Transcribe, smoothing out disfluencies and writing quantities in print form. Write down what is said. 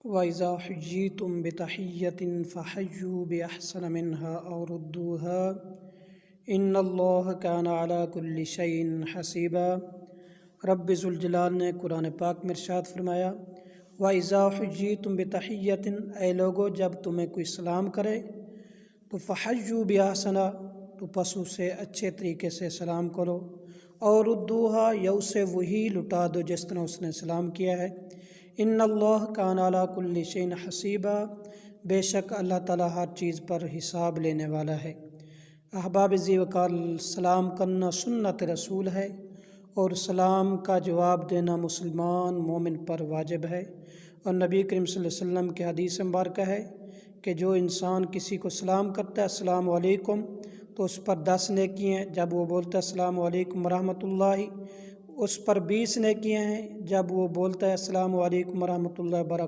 وَإِذَا حُيِّيتُم بِتَحِيَّةٍ فَحَيُّوا بِأَحْسَنَ مِنْهَا أَوْ رُدُّوهَا إِنَّ اللَّهَ كَانَ عَلَى كُلِّ شَيْءٍ حَسِيبًا۔ رب ذوالجلال نے قرآن پاک میں ارشاد فرمایا، وَإِذَا حُيِّيتُم بِتَحِيَّةٍ، اے لوگو جب تمہیں کوئی سلام کرے تو فَحَيُّوا بِأَحْسَنَ، تو پس اسے اچھے طریقے سے سلام کرو، اور ردوہا، یا اسے وہی لٹا دو جس طرح اس نے سلام کیا ہے۔ ان اللہ کان علی کل شیء حسیبا، بے شک اللہ تعالیٰ ہر چیز پر حساب لینے والا ہے۔ احباب ذی وقار، سلام کرنا سنت رسول ہے، اور سلام کا جواب دینا مسلمان مومن پر واجب ہے۔ اور نبی کریم صلی اللہ علیہ وسلم کی حدیث مبارکہ ہے کہ جو انسان کسی کو سلام کرتا ہے السلام علیکم، تو اس پر 10 نیکیاں ہیں، جب وہ بولتا ہے السلام علیکم ورحمۃ اللہ، اس پر 20 نیکیاں ہیں، جب وہ بولتا ہے السلام علیکم ورحمۃ اللہ وبرکاتہ۔